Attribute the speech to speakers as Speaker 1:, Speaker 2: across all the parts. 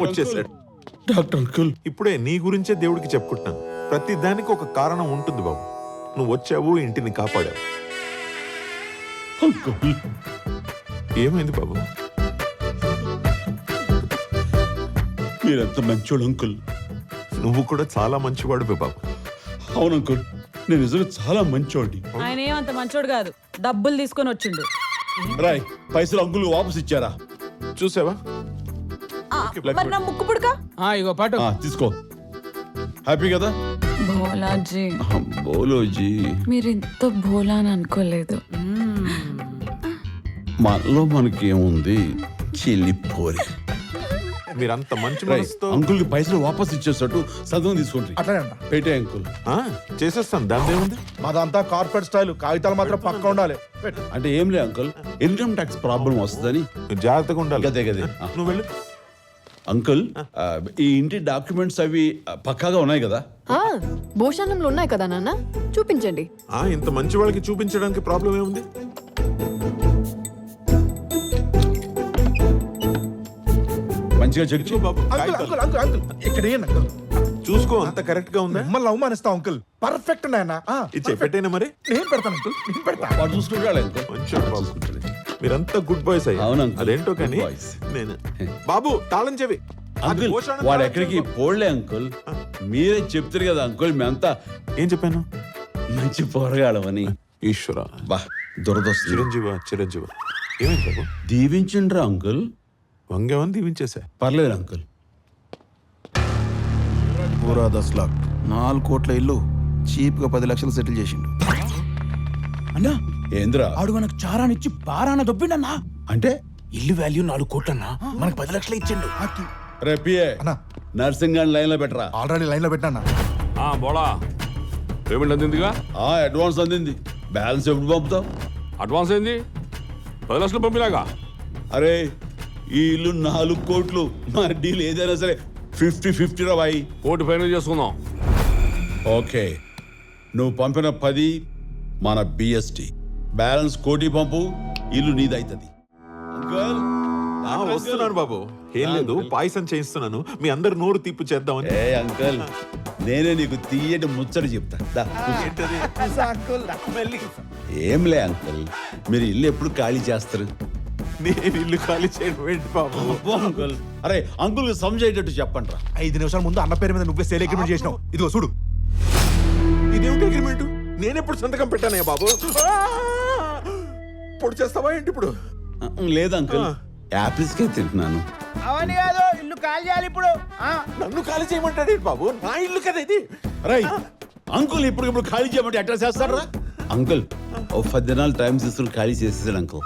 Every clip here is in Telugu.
Speaker 1: వచ్చేసాడు.
Speaker 2: డాక్టర్ అంకుల్,
Speaker 1: ఇప్పుడే నీ గురించే దేవుడికి చెప్పుకుంటున్నాను. ప్రతి దానికి ఒక కారణం ఉంటుంది బాబు. నువ్వు వచ్చావు, ఇంటిని కాపాడావు.
Speaker 2: అంకుల్
Speaker 1: ఏమైంది బాబు?
Speaker 2: మీరెంత మంచోడు అంకుల్.
Speaker 1: నువ్వు కూడా చాలా మంచివాడు బాబు.
Speaker 2: అవును అంకుల్, నేను నిజంగా చాలా మంచోడిని.
Speaker 3: ఆయన ఏమంత మంచోడు కాదు, డబ్బులు తీసుకొని వచ్చిండు.
Speaker 2: రాయ్, పైసలు అంకుల్ వాపస్ ఇచ్చారా?
Speaker 1: చూసావా?
Speaker 3: మరి నా ముక్కు పుడక
Speaker 4: ఇగో పాటు
Speaker 2: తీసుకో. హ్యాపీ కదా?
Speaker 3: భోలాజీ,
Speaker 2: బోలోజీ,
Speaker 3: మీరు ఇంత భోలా అని అనుకోలేదు.
Speaker 2: మనలో మనకేముంది, చెల్లిపోరి.
Speaker 1: మీరంత మంచి మనసుతో
Speaker 2: అంకుల్ కి పైసలు వాపస్ ఇచ్చేసట్టు సంతకం తీసుకోండి.
Speaker 5: అట్లనే అంట.
Speaker 2: పెట్టే అంకుల్.
Speaker 1: చేసేస్తాను, దాని ఏముంది.
Speaker 5: మాదంతా కార్పొరేట్ స్టైల్, కాగితాలు మాత్రం పక్క ఉండాలి.
Speaker 2: అంటే ఏం లే అంకుల్, ఇన్కమ్ ట్యాక్స్ ప్రాబ్లం వస్తుందని.
Speaker 1: నువ్వు జాగ్రత్తగా ఉండాలి.
Speaker 2: గదే గదే.
Speaker 1: నువ్వు వెళ్ళు.
Speaker 2: అంకుల్, ఈ ఇంటి డాక్యుమెంట్స్ అవి పక్కాగా ఉన్నాయి కదా?
Speaker 6: భోషణంలో ఉన్నాయి కదా నాన్న, చూపించండి.
Speaker 1: ఇంత మంచి వాళ్ళకి చూపించడానికి ప్రాబ్లం ఏముంది?
Speaker 2: మంచిగా చెక్ చేయి.
Speaker 1: బాబు,
Speaker 5: అంకుల్
Speaker 1: కాగితాలు.
Speaker 5: అంకుల్ అంకుల్ అంకుల్ ఇక్కడ ఏంటి అంకుల్?
Speaker 1: చూసుకో, అంత కరెక్ట్ గా ఉందా?
Speaker 5: మిమ్మల్ని అవమానిస్తా అంకుల్. పర్ఫెక్ట్ నాయన.
Speaker 1: ఇచ్చే పెట్టేనా మరి.
Speaker 5: నేను పెడతాను అంకుల్, నేను పెడతా.
Speaker 2: వాడు చూసుకుంటాడు అంకుల్.
Speaker 1: మంచోడు బాబు.
Speaker 2: చూసుకుంటాడు.
Speaker 1: మీరంతా గుడ్ బాయ్స్ అయ్యా.
Speaker 2: అవును అంకుల్.
Speaker 1: అదేంటో కానీ
Speaker 2: Good boys.
Speaker 1: నేను బాబు తాళం చెవి.
Speaker 2: అంకుల్,
Speaker 1: అది భూషణం
Speaker 2: వాడు
Speaker 1: తాళం
Speaker 2: ఎక్కడికి
Speaker 1: చెవి.
Speaker 2: పోలే అంకుల్. మీరే చెప్తారు కదా అంకుల్, మేమంతా
Speaker 1: ఏం చెప్పాను?
Speaker 2: మంచి పోరగాళ్ళమని.
Speaker 1: ఈశ్వర,
Speaker 2: బా, దురదొస్తుంది.
Speaker 1: చిరంజీవ చిరంజీవ. ఏమైంది బాబు?
Speaker 2: దీవించండ్రా అంకుల్.
Speaker 1: వంగేవని దీవించేసా.
Speaker 2: పర్లేదు అంకుల్.
Speaker 7: పూరా 10 लाख 4 కోట్ల ఇల్లు చీప్ గా 10 లక్షలు సెటిల్ చేసిండు.
Speaker 4: అన్నా
Speaker 2: ఏంద్రా?
Speaker 4: ఆడు మనకు చారానిచ్చి బారాన దొబ్బిండన్నా.
Speaker 2: అంటే
Speaker 4: ఇల్లు వాల్యూ 4 కోట్లన్నా, మనకు 10 లక్షలు ఇచ్చిండు.
Speaker 2: రేపియే
Speaker 5: అన్నా.
Speaker 2: నర్సింగ్ గాని లైన్ లో పెట్టరా.
Speaker 5: ఆల్రెడీ లైన్ లో పెట్టానా?
Speaker 8: బోళా పేమెంట్ అందిందిగా?
Speaker 2: అడ్వాన్స్ అందింది. బ్యాలెన్స్ ఎప్పుడు పంపుతావు?
Speaker 8: అడ్వాన్స్ ఏంది? 10 లక్షలు పంపినాగా.
Speaker 2: అరే, ఈ ఇల్లు 4 కోట్లు. మన డీల్ ఏదైనా సరే 50-50 రా బాయ్.
Speaker 8: కోటి ఫైనల్ చేసుకుందాం.
Speaker 2: ఓకే, నువ్వు పంపిన 10 మన బిఎస్టి, బ్యాలెన్స్ 1 కోటి పంపు, ఇల్లు నీదైతుంది. అంకుల్,
Speaker 1: వస్తున్నాను బాబు. ఏం లేదు, పాయసం చేయిస్తున్నాను. మీ అందరు నోరు తీపి చేద్దామని.
Speaker 2: ఏ అంకుల్, నేనే నీకు తీయటి ముచ్చట చెప్తా. దా, కూర్చో. ఏంలే అంకుల్, మీరు ఇల్లు ఎప్పుడు ఖాళీ చేస్తారు?
Speaker 1: నేను ఇల్లు ఖాళీ చేయడం ఏంటి బాబు?
Speaker 2: అబ్బో అంకుల్, అరే అంకుల్ సమజేటట్టు చెప్పండి రా.
Speaker 5: 5 నిమిషాల ముందు అన్న పేరు మీద నువ్వే సేల్ అగ్రిమెంట్ చేసినావు. ఇదిగో చూడు.
Speaker 1: ఇదేమిటి అగ్రిమెంట్? నేను ఎప్పుడు సంతకం పెట్టానయ్యా బాబు? పొడి చేస్తావా ఏంటి ఇప్పుడు?
Speaker 2: లేదు అంకుల్, యాపిల్స్ కే తింటున్నాను.
Speaker 4: అవన్నీ కాదు, ఇల్లు కాల్ చేయాలి ఇప్పుడు.
Speaker 1: నన్ను ఖాళీ చేయమంటాడు బాబు? నా ఇల్లు కదా ఇది.
Speaker 2: రై అంకుల్, ఇప్పుడు ఖాళీ చేయమంటే ఎట్లా చేస్తారా? అంకుల్, ఓ 10 దినాలు టైం తీసుకుని ఖాళీ చేసేసాడు అంకుల్.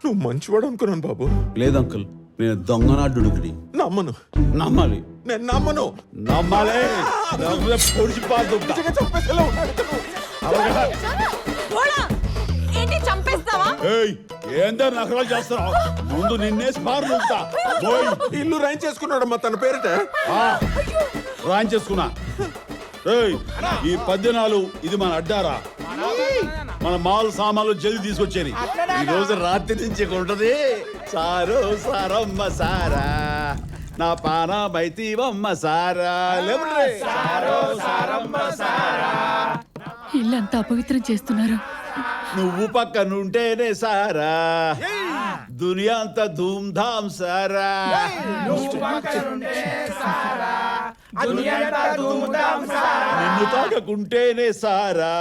Speaker 1: నువ్వు మంచివాడు అనుకున్నాను బాబు.
Speaker 2: లేదు అంకుల్, నేను దొంగనాడుడిని.
Speaker 1: నమ్మను.
Speaker 2: నమ్మాలి.
Speaker 1: నేను నమ్మను.
Speaker 2: నమ్మాలి. నమ్మితే పొడిచి పారుతుంటా.
Speaker 1: నిజంగా చంపేసేలా ఉన్నాడు ఇతను.
Speaker 3: ఏంటి చంపేస్తావా?
Speaker 2: ఏయ్, ఏందో నకరాలు చేస్తున్నావు? ముందు నిన్నేసి పారుతుంటా.
Speaker 1: ఇల్లు రైన్ చేసుకున్నాడమ్మా తన పేరిట.
Speaker 2: రాన్ చేసుకున్నా. ఏయ్, ఈ 10 దినాలు ఇది మన అడ్డారా. మన మాల్ సామాన్లు జల్ది తీసుకొచ్చేది. ఈ రోజు రాత్రి నుంచి ఉంటది. సారో సారమ్మ సారా, నా పానా మైతీవమ్మ సారా.
Speaker 3: ఇల్లంతా అపవిత్రం చేస్తున్నారు.
Speaker 2: నువ్వు పక్కనుంటేనే సారా, దునియా అంతా ధూమ్ ధామ్ సారా. నిన్ను తాకకుంటేనే సారా,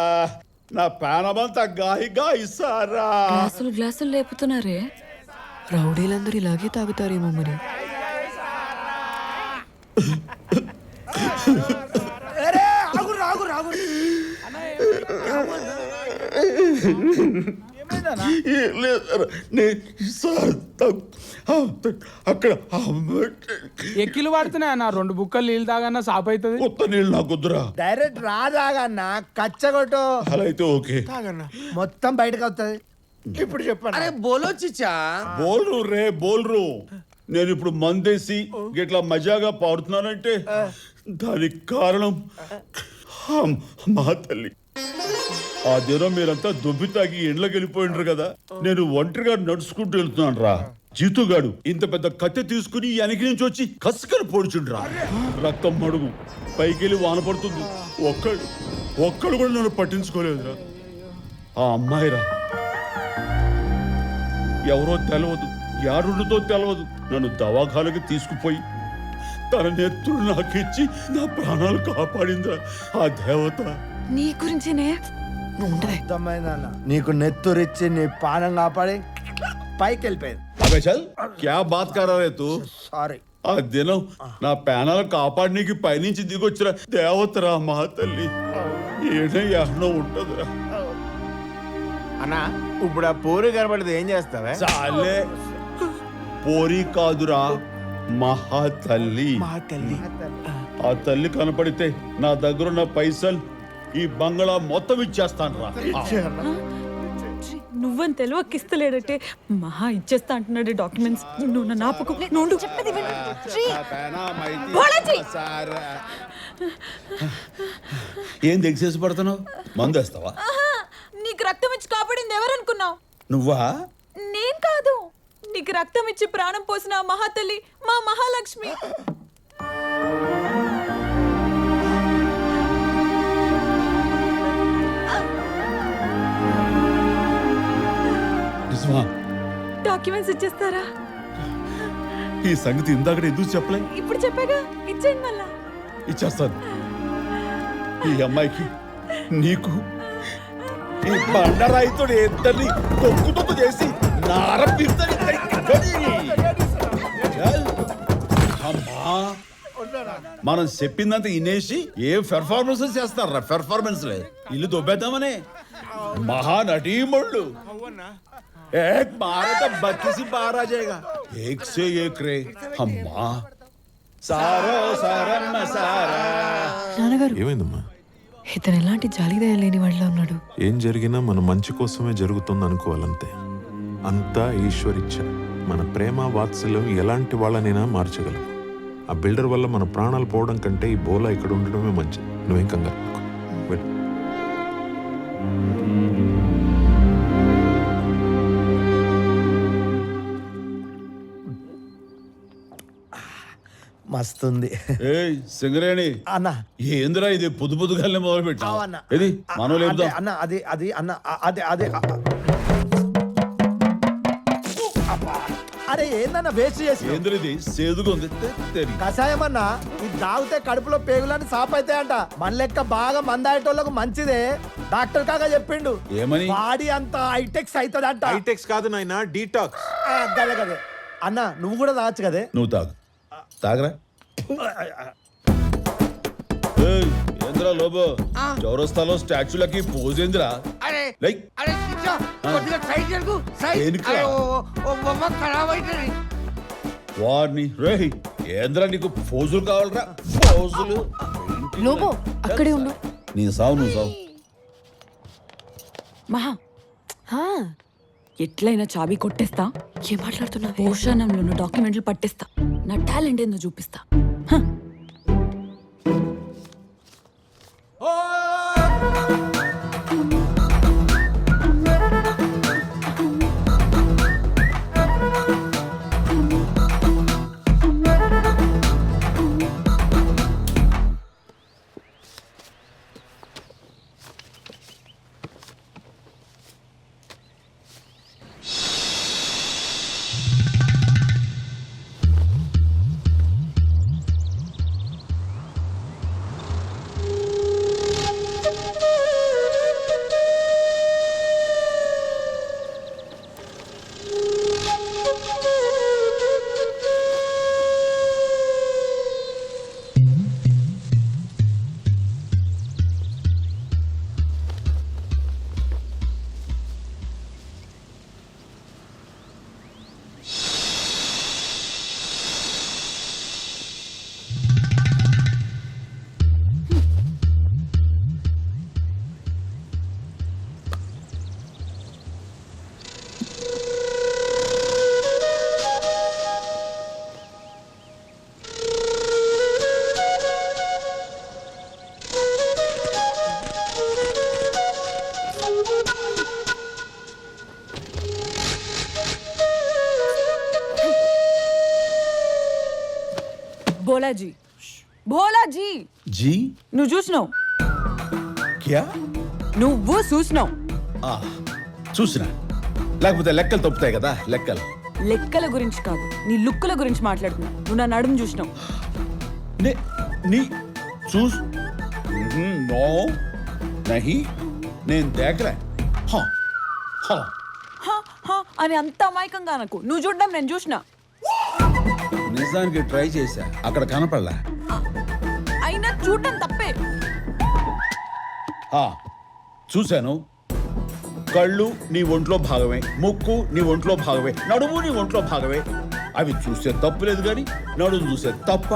Speaker 2: నా పానమంతా గాయి గాయి సారా.
Speaker 3: గ్లాసులు లేపుతున్నారే.
Speaker 6: రౌడీలందరూ ఇలాగే తాగుతారేమో మరి.
Speaker 2: అక్కడ
Speaker 4: ఎక్కిలు పడుతున్నాయి అన్న, 2 బుక్కలు నీళ్ళు తాగన్నా సాప్ అవుతుంది.
Speaker 2: కొత్త నీళ్ళు నాకు వద్దురా.
Speaker 9: డైరెక్ట్ రాదాగన్నా కచ్చగొట్టు
Speaker 2: అలా అయితే ఓకే.
Speaker 9: మొత్తం బయటకు వస్తుంది. ఇప్పుడు చెప్పండి. అరే బోలో చిచ్చా.
Speaker 2: బోల్రు రే బోల్రు. నేను ఇప్పుడు మందేసి ఇట్లా మజాగా పాడుతున్నానంటే దానికి కారణం మా తల్లి. ఆ దినం మీరంతా దుబ్బి తాగి ఇండ్లకి వెళ్ళిపోయిండ్రు కదా, నేను ఒంటరిగా నడుచుకుంటూ వెళ్తున్నాను రా. జీతుగాడు ఇంత పెద్ద కట్టె తీసుకుని వెనక నుంచి వచ్చి కసుకలు పొడిచుండ్రా. రక్తం మడుగు పైకెళ్ళి వాన పడుతుంది. ఒక్కడు కూడా నన్ను పట్టించుకోలేదురా. ఆ అమ్మాయిరా, ఎవరో తెలవదు, యారుండుతో తెలవదు, నన్ను దవాఖానకి తీసుకుపోయి తన నెత్తుడు నాకిచ్చి నా ప్రాణాలు కాపాడిందిరా ఆ దేవత.
Speaker 3: నీ గురించేనే నువ్వు ఉండవే.
Speaker 9: అర్థమైందన్న నీకు నెత్తురిచ్చి నీ పానం కాపాడి పైకి వెళ్ళిపోయింది.
Speaker 2: అబే చల్, క్యా బాత్ కరా రే తూ?
Speaker 9: సారీ.
Speaker 2: ఆ దినం నా ప్రాణాలు కాపాడనీకి పైనుంచి దిగొచ్చిన దేవతరా మా తల్లి. ఏడో ఉంటదిరా.
Speaker 10: అన్నా ఇప్పుడు ఆ పోరు కనబడితే ఏం చేస్తావే?
Speaker 2: చాలే, పోరి కాదురా మహా తల్లి. ఆ తల్లి కనపడితే నా దగ్గరున్న పైసలు ఈ బంగ్లా మొత్తం ఇచ్చేస్తాను రా.
Speaker 3: నువ్వని తెలివకిస్తలేడటే మహా ఇచ్చేస్తా అంటున్నాడు డాక్యుమెంట్స్. నువ్వు నా నాపకు నువ్వు చెప్పేది విను. శ్రీ, బాలాజీ!
Speaker 2: ఏం దిగసేసి పడుతున్నావు? మందు వేస్తావా?
Speaker 3: నీకు రక్తం ఇచ్చి కాపాడింది ఎవరనుకున్నావు?
Speaker 2: నువ్వా?
Speaker 3: నేను కాదు, నీకు రక్తం ఇచ్చి ప్రాణం పోసిన ఆ మహాతల్లి మా మహాలక్ష్మి.
Speaker 2: నిజమా?
Speaker 3: డాక్యుమెంట్స్ ఇచ్చేస్తారా?
Speaker 2: ఈ సంగతి ఇందాక ఎందుకు చెప్పలే?
Speaker 3: ఇప్పుడు చెప్పాగా, ఇచ్చేయండి మళ్ళా.
Speaker 2: ఇచ్చేస్తాను. ఈ అమ్మాయికి నీకు ఈ బండరాయితో ఇద్దరిని తొక్కు చేసి నారం పిస్తని అమ్మా, మనం చెప్పిందంత వినేసి ఏ పెర్ఫార్మెన్స్ చేస్తారా? పెర్ఫార్మెన్స్ లే, ఇల్లు దొబ్బేద్దామనే మహానటీమణులు. एक मारे तो 32 ही बाहर आ जाएगा. एक से एक रे. अम्मा सारो सारम्मा सारा.
Speaker 6: నాన్నగారు,
Speaker 1: ఏమైందమ్మా?
Speaker 6: ఇతను ఎలాంటి జాలిదయ లేని వాళ్ళ ఉన్నాడు.
Speaker 1: ఏం జరిగినా మన మంచి కోసమే జరుగుతుంది అనుకోవాలంతే. అంతా ఈశ్వరిచ్చ. మన ప్రేమ వాత్సల్యం ఎలాంటి వాళ్ళనైనా మార్చగలం. ఆ బిల్డర్ వల్ల మన ప్రాణాలు పోవడం కంటే ఈ బోలా ఇక్కడ ఉండడమే మంచిది. నువ్వేం కంగారు పడకు. వెళ్ళు.
Speaker 9: మస్తుంది
Speaker 2: ఏయ్ సింగరేణి
Speaker 9: అన్న.
Speaker 2: ఏందిరా ఇది? పొద్దు పొద్దుగానే మొదలు పెట్టా.
Speaker 9: అన్న.
Speaker 2: ఇది మనం
Speaker 9: అంటే
Speaker 2: లేపుదాం.
Speaker 9: అన్న అది అన్న అదే అరే ఏందన్న వేస్ట్ చేసి
Speaker 2: ఏంద్రిది సేదుగా ఉంది.
Speaker 9: కషాయం అన్న, ఇది తాగితే కడుపులో పేగులని సాప్ అవుతాయంట. మన లెక్క బాగా మందాయేటోళ్ళకు మంచిదే. డాక్టర్ కాగా చెప్పిండు.
Speaker 2: ఏమని?
Speaker 9: బాడీ అంతా హైటెక్స్ అవుతుందంట.
Speaker 1: హైటెక్స్ కాదు నాయనా, డీటాక్స్.
Speaker 9: గదే అన్న, నువ్వు కూడా తాగచ్చు కదే.
Speaker 2: నువ్వు తాగరా. ఏయ్, ఏంద్రా లోబో, చౌరస్తాలో స్టాచ్యూలకి పోజ్ ఏందిరా?
Speaker 10: అరే
Speaker 2: లైక్
Speaker 10: అరే కిచ్చా, కొద్దిగా సైడ్ జరుగు. సైడ్.
Speaker 2: దేనికిరా?
Speaker 10: అరే, ఓ బొమ్మ ఖరాబ్ అవుతుంది.
Speaker 2: వారిని రేయ్, ఏంద్రా నీకు ఫోజులు కావాలరా? ఫోజులు
Speaker 6: లోబో, అక్కడే ఉండు.
Speaker 2: నీ సావు, నువ్వు సావు.
Speaker 3: మహా,
Speaker 6: హా,
Speaker 3: ఎట్లయినా చాబీ కొట్టేస్తా.
Speaker 6: ఏం మాట్లాడుతున్నావు?
Speaker 3: భూషణంలో ఉన్న డాక్యుమెంట్లు పట్టేస్తా. నా టాలెంట్ ఏందో చూపిస్తా. హ. బోలాజీ బోలాజీ
Speaker 2: జీ
Speaker 3: నువ్వు చూసినావు
Speaker 2: క్యా
Speaker 3: నువ్వు చూసినావు
Speaker 2: చూసినా లేకపోతే లెక్కలు తప్పుతాయి కదా లెక్కలు
Speaker 3: లెక్కల గురించి కాదు నీ లుక్కుల గురించి మాట్లాడుతున్నా నువ్వు నా నడుము చూసినావు
Speaker 2: నీ చూస్ నో నహి నేను దేకలే
Speaker 3: హా, హా అని అంత అమాయకంగా అనకు నువ్వు చూడడం నేను చూసిన
Speaker 2: నిజానికి ట్రై చేశా అక్కడ కనపడలా
Speaker 3: అయినా చూడడం తప్పే
Speaker 2: చూశాను కళ్ళు నీ ఒంట్లో భాగమే ముక్కు నీ ఒంట్లో భాగమే నడుము నీ ఒంట్లో భాగమే అవి చూస్తే తప్పు లేదు కానీ నడుము చూస్తే తప్ప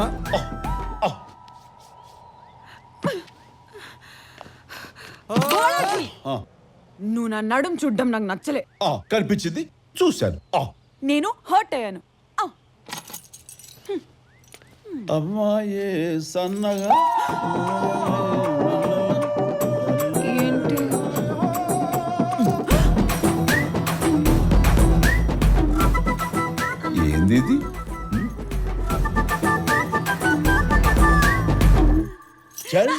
Speaker 3: బోలాజీ! నువ్వు నా నడుము చూడడం నాకు నచ్చలే
Speaker 2: కనిపించింది చూశాను
Speaker 3: నేను హర్ట్ అయ్యాను
Speaker 2: అమ్మాయే సన్నగా
Speaker 3: ఏంటి
Speaker 2: ఏంది ఇది చల్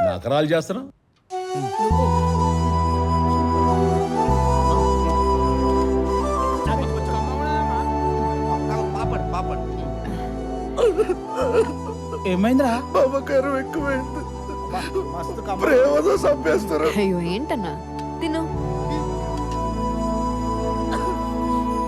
Speaker 2: నకరాలు చేస్తున్నా
Speaker 4: ఏమైందిరా
Speaker 5: మమకారం ఎక్కువైంది ప్రేమతో చంపేస్తారు
Speaker 6: అయ్యో ఏంటన్నా